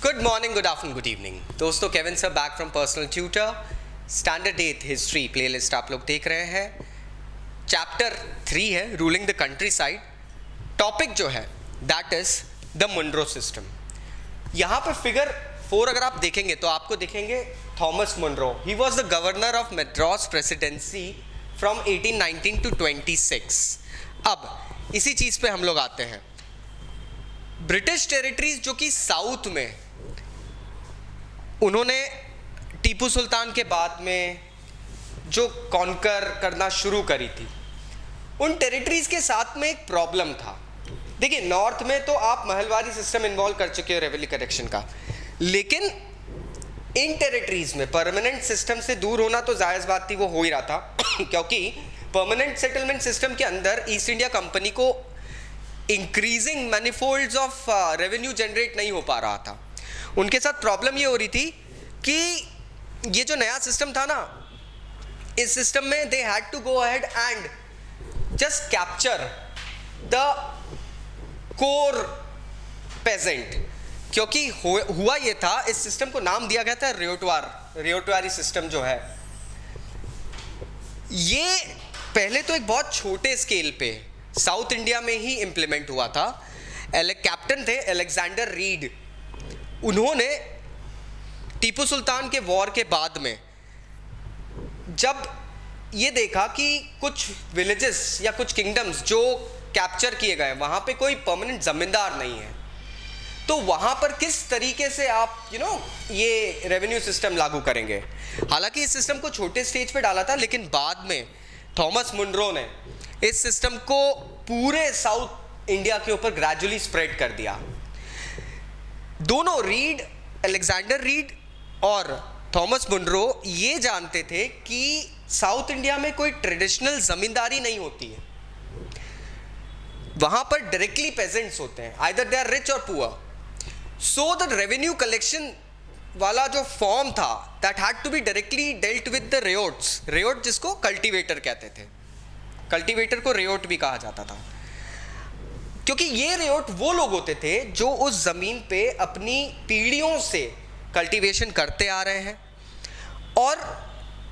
Good morning, good afternoon, good evening दोस्तों। Kevin sir back from personal tutor. Standard 8 history playlist आप लोग देख रहे हैं। चैप्टर 3 है ruling the countryside. Topic जो है that is the Munro system. यहाँ पे फिगर 4 अगर आप देखेंगे तो आपको दिखेंगे Thomas Munro. He was the governor of Madras presidency from 1819 to 26। अब इसी चीज़ पे हम लोग आते हैं। ब्रिटिश टेरिटरीज जो कि साउथ में उन्होंने टीपू सुल्तान के बाद में जो कॉन्कर करना शुरू करी थी, उन टेरिटरीज के साथ में एक प्रॉब्लम था। देखिए, नॉर्थ में तो आप महलवारी सिस्टम इन्वॉल्व कर चुके हो रेवेन्यू करेक्शन का, लेकिन इन टेरिटरीज में परमानेंट सिस्टम से दूर होना तो जायज़ बात थी, वो हो ही रहा था क्योंकि परमानेंट सेटलमेंट सिस्टम के अंदर ईस्ट इंडिया कंपनी को इंक्रीजिंग मैनिफोल्ड्स ऑफ रेवेन्यू जनरेट नहीं हो पा रहा था। उनके साथ प्रॉब्लम ये हो रही थी कि ये जो नया सिस्टम था ना, इस सिस्टम में they had to go ahead and just capture the core pageant, क्योंकि हुआ ये था, इस सिस्टम को नाम दिया गया था रियोटवारी सिस्टम जो है। ये पहले तो एक बहुत छोटे स्केल पे साउथ इंडिया में ही इंप्लीमेंट हुआ था। कैप्टन थे अलेक्जेंडर रीड। उन्होंने टीपू सुल्तान के वॉर के बाद में जब ये देखा कि कुछ विलेजेस या कुछ किंगडम्स जो कैप्चर किए गए, वहाँ पे कोई परमानेंट ज़मींदार नहीं है, तो वहाँ पर किस तरीके से आप ये रेवेन्यू सिस्टम लागू करेंगे। हालांकि इस सिस्टम को छोटे स्टेज पे डाला था, लेकिन बाद में थॉमस मुनरो ने इस सिस्टम को पूरे साउथ इंडिया के ऊपर ग्रेजुअली स्प्रेड कर दिया। दोनों रीड, अलेक्जेंडर रीड और थॉमस मुनरो ये जानते थे कि साउथ इंडिया में कोई ट्रेडिशनल जमींदारी नहीं होती है, वहां पर डायरेक्टली पेजेंट्स होते हैं, आइदर दे आर रिच और poor. So the revenue collection वाला जो फॉर्म था that had to be directly dealt with the ryots. Ryot जिसको कल्टीवेटर कहते थे, कल्टीवेटर को रेयोट भी कहा जाता था, क्योंकि ये रेयोट वो लोग होते थे जो उस ज़मीन पे अपनी पीढ़ियों से कल्टीवेशन करते आ रहे हैं और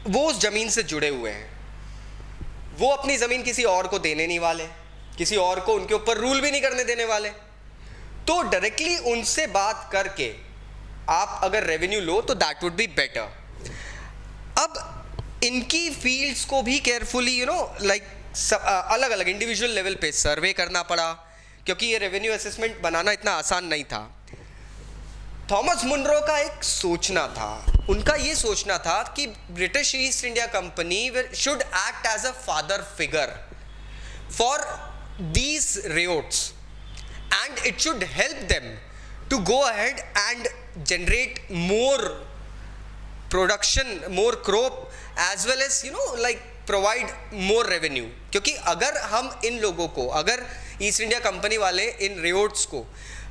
वो उस ज़मीन से जुड़े हुए हैं। वो अपनी ज़मीन किसी और को देने नहीं वाले, किसी और को उनके ऊपर रूल भी नहीं करने देने वाले। तो डायरेक्टली उनसे बात करके आप अगर रेवेन्यू लो तो दैट वुड बी बेटर। अब इनकी फील्ड्स को भी केयरफुली अलग अलग इंडिविजुअल लेवल पे सर्वे करना पड़ा, क्योंकि ये रेवेन्यू असेसमेंट बनाना इतना आसान नहीं था। थॉमस मुनरो का एक सोचना था, उनका ये सोचना था कि British East India Company should act as a father figure for these ryots and it should help them to go ahead and generate more production, more crop, as well as provide more revenue. क्योंकि अगर हम इन लोगों को, अगर east India company वाले इन रेयोट्स को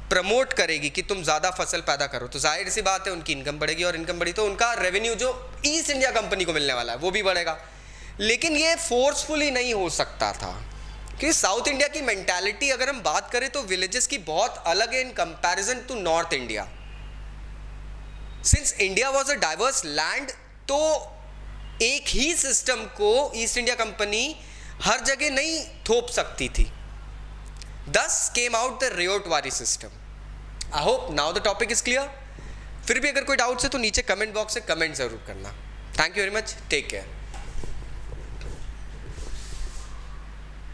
promote करेगी कि तुम ज़्यादा फसल पैदा करो, तो जाहिर सी बात है उनकी इनकम बढ़ेगी, और इनकम बढ़ी तो उनका रेवेन्यू जो ईस्ट इंडिया कंपनी को मिलने वाला है वो भी बढ़ेगा। लेकिन ये फोर्सफुली नहीं हो सकता था, क्योंकि साउथ इंडिया की मेंटालिटी अगर हम बात करें तो विलेजेस की बहुत अलग है in comparison to north India. Since India was a diverse land, तो एक ही सिस्टम को ईस्ट इंडिया कंपनी हर जगह नहीं थोप सकती थी। Thus came out the Rayotwari system. I hope now the topic is clear. फिर भी अगर कोई डाउट्स है तो नीचे कमेंट बॉक्स से कमेंट जरूर करना। Thank you very much, take care.